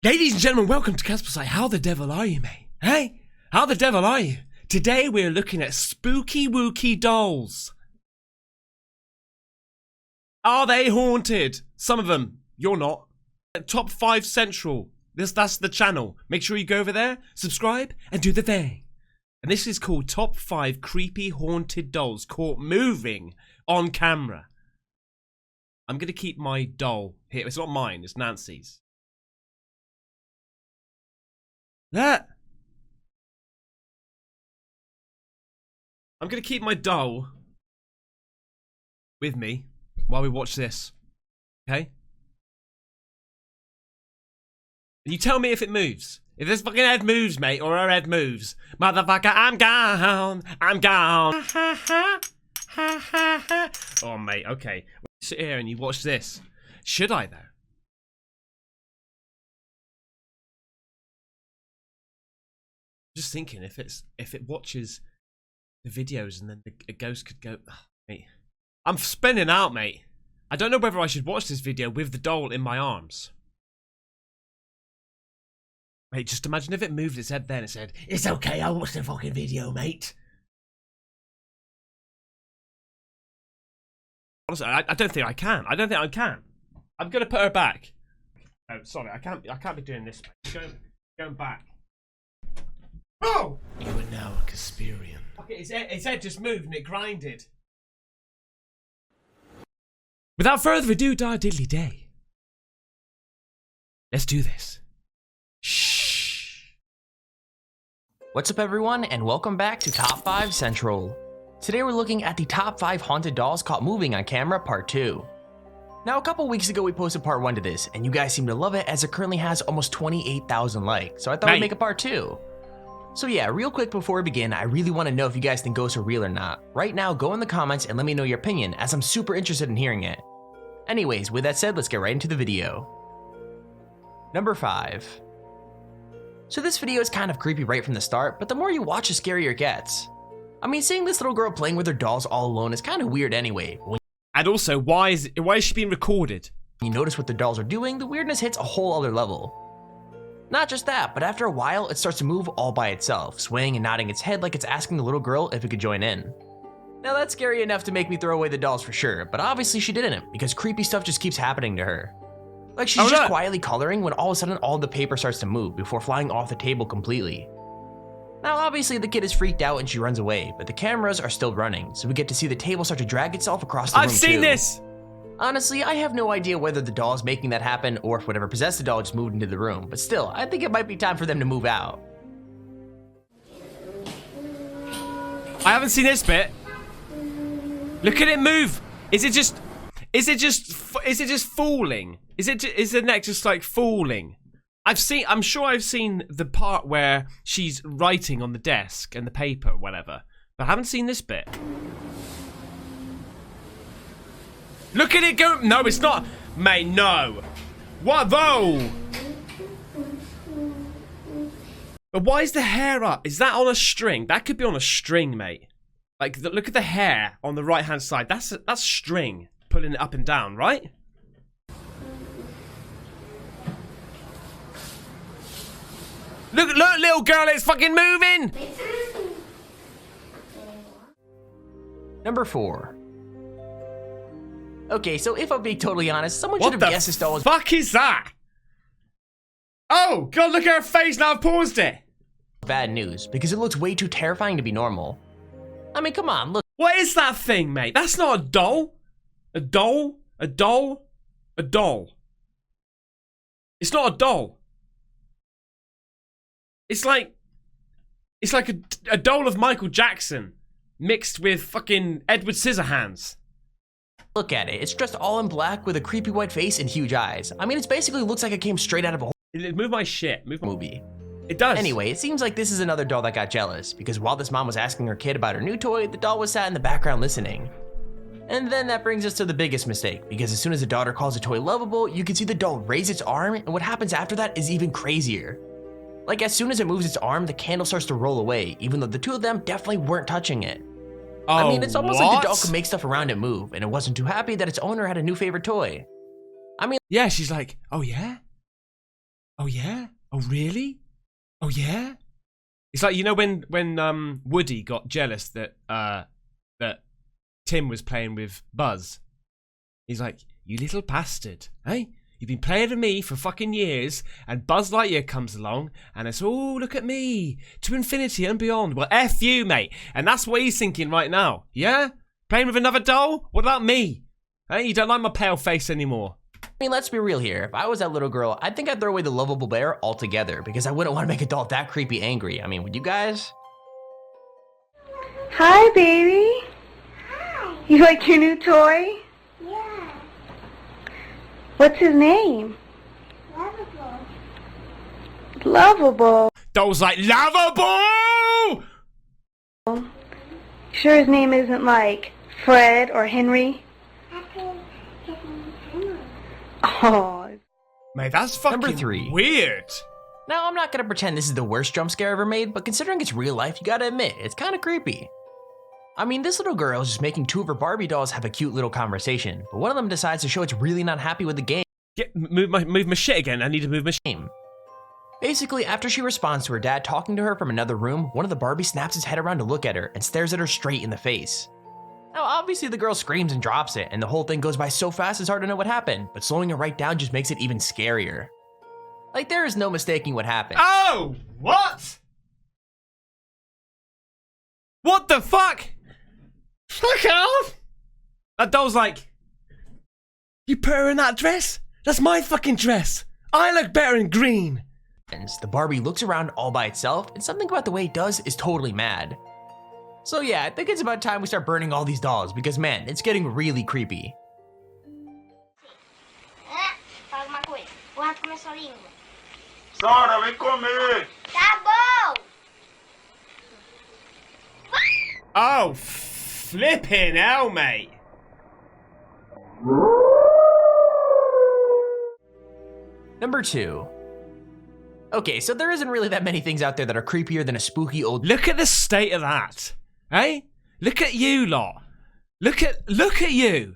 Ladies and gentlemen, welcome to Caspersight. How the devil are you, mate? Hey? How the devil are you? Today we're looking at spooky wooky dolls. Are they haunted? Some of them. You're not. Top 5 Central. That's the channel. Make sure you go over there, subscribe, and do the thing. And this is called Top 5 Creepy Haunted Dolls Caught Moving on Camera. I'm going to keep my doll here. It's not mine, it's Nancy's. That. I'm going to keep my doll with me while we watch this. Okay? And you tell me if it moves. If this fucking head moves, mate, or her head moves. Motherfucker, I'm gone. I'm gone. Oh, mate, okay. Sit here and you watch this. Should I, though? Just thinking, if it watches the videos and then a ghost could go, oh, mate. I'm spinning out, mate. I don't know whether I should watch this video with the doll in my arms. Mate, just imagine if it moved its head then and it said, "It's okay, I'll watch the fucking video, mate." Honestly, I don't think I can. I don't think I can. I'm gonna put her back. Oh, sorry, I can't be doing this. Going back. Oh! You are now a Casperian. Okay, his head just moved and it grinded. Without further ado, dar diddly day. Let's do this. Shh. What's up, everyone, and welcome back to Top 5 Central. Today we're looking at the top 5 haunted dolls caught moving on camera part 2. Now, a couple weeks ago we posted part 1 to this, and you guys seem to love it as it currently has almost 28,000 likes, so I thought we'd make a part 2. So yeah, real quick before we begin, I really want to know if you guys think ghosts are real or not. Right now, go in the comments and let me know your opinion, as I'm super interested in hearing it. Anyways, with that said, let's get right into the video. Number 5. So this video is kind of creepy right from the start, but the more you watch, the scarier it gets. I mean, seeing this little girl playing with her dolls all alone is kind of weird anyway. And also, why is she being recorded? When you notice what the dolls are doing, the weirdness hits a whole other level. Not just that, but after a while, it starts to move all by itself, swaying and nodding its head like it's asking the little girl if it could join in. Now that's scary enough to make me throw away the dolls for sure, but obviously she didn't, because creepy stuff just keeps happening to her. Like she's just quietly coloring when all of a sudden all the paper starts to move before flying off the table completely. Now obviously the kid is freaked out and she runs away, but the cameras are still running, so we get to see the table start to drag itself across the room too. I've seen this! Honestly, I have no idea whether the doll is making that happen or if whatever possessed the doll just moved into the room, but still, I think it might be time for them to move out. I haven't seen this bit. Look at it move. Is it just falling? Is the neck just like falling? I'm sure I've seen the part where she's writing on the desk and the paper or whatever, but I haven't seen this bit. Look at it go. No, it's not. Mate, no. What though? But why is the hair up? Is that on a string? That could be on a string, mate. Like, look at the hair on the right-hand side. That's string pulling it up and down, right? Look, little girl, it's fucking moving. Number 4. Okay, so if I'm being totally honest, someone should have guessed this doll was— What the fuck is that? Oh, God, look at her face now. I've paused it. Bad news, because it looks way too terrifying to be normal. I mean, come on, look. What is that thing, mate? That's not a doll. A doll? A doll? A doll. It's not a doll. It's like a doll of Michael Jackson mixed with fucking Edward Scissorhands. Look at it. It's dressed all in black with a creepy white face and huge eyes. I mean, it basically looks like it came straight out of a Move my shit. Move my movie. It does. Anyway, it seems like this is another doll that got jealous, because while this mom was asking her kid about her new toy, the doll was sat in the background listening. And then that brings us to the biggest mistake, because as soon as the daughter calls the toy lovable, you can see the doll raise its arm, and what happens after that is even crazier. Like, as soon as it moves its arm, the candle starts to roll away, even though the two of them definitely weren't touching it. Oh, I mean, it's almost like the doll could make stuff around it move, and it wasn't too happy that its owner had a new favorite toy. I mean, yeah, she's like, oh yeah? Oh yeah? Oh really? Oh yeah? It's like, you know, when Woody got jealous that that Tim was playing with Buzz. He's like, you little bastard, eh? You've been playing with me for fucking years, and Buzz Lightyear comes along, and it's, oh, look at me, to infinity and beyond. Well, F you, mate. And that's what he's thinking right now, yeah? Playing with another doll? What about me? Hey, you don't like my pale face anymore. I mean, let's be real here. If I was that little girl, I think I'd throw away the lovable bear altogether because I wouldn't want to make a doll that creepy angry. I mean, would you guys? Hi, baby. Hi. You like your new toy? Yeah, What's his name? lovable. Lovable. Doll's like, lovable! Sure his name isn't like Fred or Henry? I think his name's Henry. Oh, Mate, that's fucking Number 3. weird. Now, I'm not gonna pretend this is the worst jump scare ever made, but considering it's real life, you gotta admit, it's kinda creepy. I mean, this little girl is just making 2 of her Barbie dolls have a cute little conversation, but one of them decides to show it's really not happy with the game. Move my shit again. I need to move my shit. Basically, after she responds to her dad talking to her from another room, one of the Barbies snaps his head around to look at her and stares at her straight in the face. Now, obviously the girl screams and drops it, and the whole thing goes by so fast it's hard to know what happened, but slowing it right down just makes it even scarier. Like, there is no mistaking what happened. Oh, what? What the fuck? Fuck off! That doll's like, you put her in that dress? That's my fucking dress. I look better in green. The Barbie looks around all by itself, and something about the way it does is totally mad. So yeah, I think it's about time we start burning all these dolls, because man, it's getting really creepy. Fala uma coisa. Vou comer sua língua. Sora, vem comer! Tá bom! Oh, flipping hell, mate. Number 2. Okay, so there isn't really that many things out there that are creepier than a spooky old— Look at the state of that. Hey? Look at you lot. Look at you.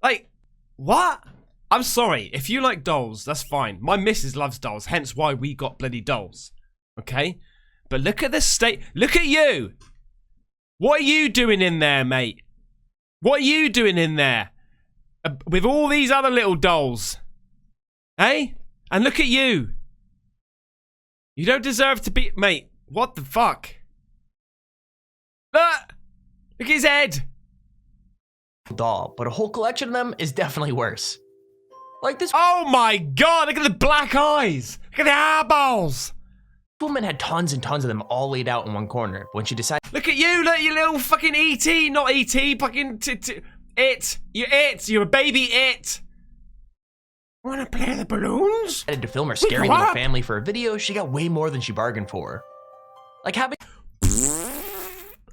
Like, what? I'm sorry. If you like dolls, that's fine. My missus loves dolls, hence why we got bloody dolls. Okay? But look at the state. Look at you. What are you doing in there, mate? What are you doing in there? With all these other little dolls. Hey? And look at you. You don't deserve to be... Mate, what the fuck? Look at his head. doll, but a whole collection of them is definitely worse. Like this Oh my god, look at the black eyes. Look at the eyeballs. woman had tons and tons of them all laid out in one corner. When she decided Look at you, look, you little fucking E.T., not E.T., fucking it. You're it. You're a baby it. Wanna play the balloons? to film her scary grow little up. family for a video, she got way more than she bargained for. Like having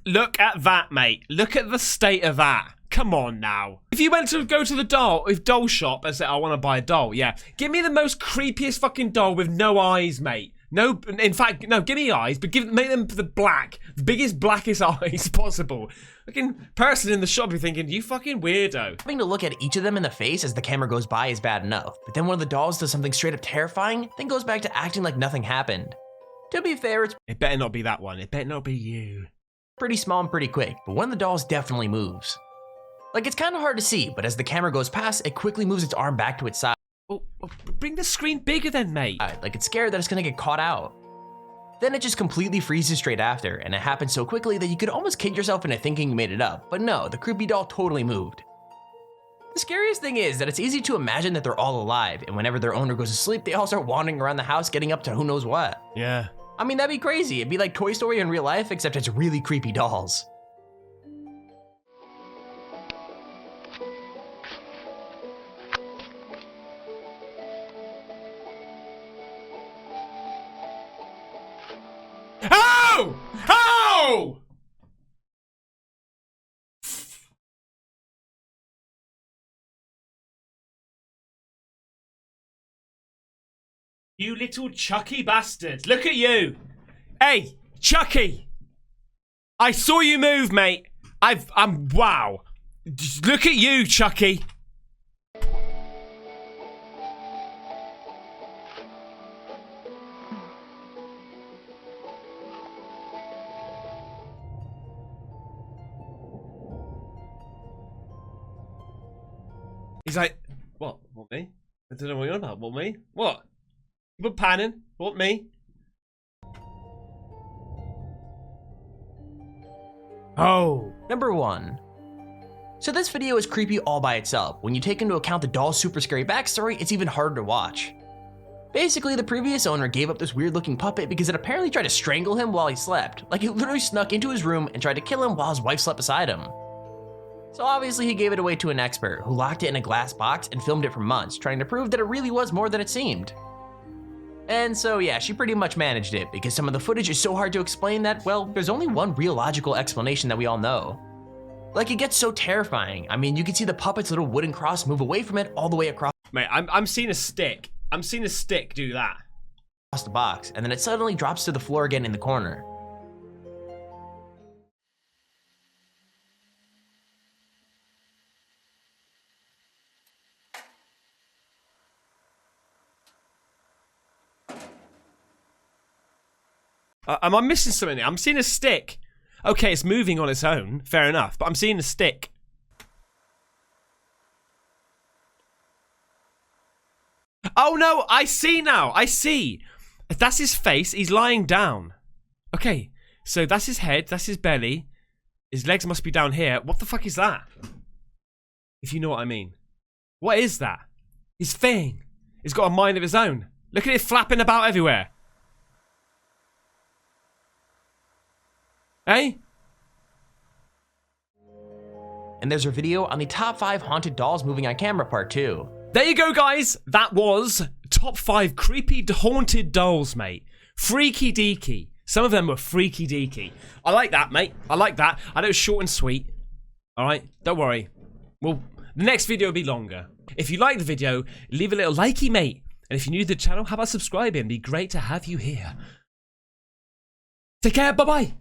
Look at that, mate. Look at the state of that. Come on now. If you went to go to the doll shop and said, I want to buy a doll, yeah. Give me the most creepiest fucking doll with no eyes, mate. No, in fact, no, give me eyes, but make them the biggest, blackest eyes possible. Fucking person in the shop be thinking, you fucking weirdo. having to look at each of them in the face as the camera goes by is bad enough, but then one of the dolls does something straight up terrifying, then goes back to acting like nothing happened. To be fair, it's It better not be that one. It better not be you. pretty small and pretty quick, but one of the dolls definitely moves. Like, it's kind of hard to see, but as the camera goes past, it quickly moves its arm back to its side, Oh, bring the screen bigger then, mate. like it's scared that it's gonna get caught out. Then it just completely freezes straight after, and it happens so quickly that you could almost kid yourself into thinking you made it up, but no, the creepy doll totally moved. The scariest thing is that it's easy to imagine that they're all alive, and whenever their owner goes to sleep, they all start wandering around the house getting up to who knows what. Yeah. I mean, that'd be crazy. It'd be like Toy Story in real life, except it's really creepy dolls. Oh! Oh! You little Chucky bastard. Look at you. Hey, Chucky. I saw you move, mate. I'm wow. Just look at you, Chucky. He's like, what? What, me? I don't know what you're on about. What, me? What? You were panning? What, me? Oh. Number 1. So this video is creepy all by itself. When you take into account the doll's super scary backstory, it's even harder to watch. Basically, the previous owner gave up this weird looking puppet because it apparently tried to strangle him while he slept. Like it literally snuck into his room and tried to kill him while his wife slept beside him. So obviously he gave it away to an expert who locked it in a glass box and filmed it for months, trying to prove that it really was more than it seemed. And so yeah, she pretty much managed it because some of the footage is so hard to explain that, well, there's only one real logical explanation that we all know. Like it gets so terrifying. I mean, you can see the puppet's little wooden cross move away from it all the way across. Mate, I'm seeing a stick. I'm seeing a stick do that. Across the box, and then it suddenly drops to the floor again in the corner. Am I missing something? I'm seeing a stick. Okay, it's moving on its own. Fair enough. But I'm seeing a stick. Oh no, I see now. I see. That's his face. He's lying down. Okay, so that's his head. That's his belly. His legs must be down here. What the fuck is that? If you know what I mean. What is that? His thing. He's got a mind of his own. Look at it flapping about everywhere. Hey? And there's a video on the top 5 haunted dolls moving on camera part 2. There you go, guys. That was top 5 creepy haunted dolls, mate. Freaky deaky. Some of them were freaky deaky. I like that, mate. I like that. I know it's short and sweet. Alright, don't worry. Well, the next video will be longer. If you like the video, leave a little likey, mate. And if you're new to the channel, how about subscribing? It'd be great to have you here. Take care. Bye-bye.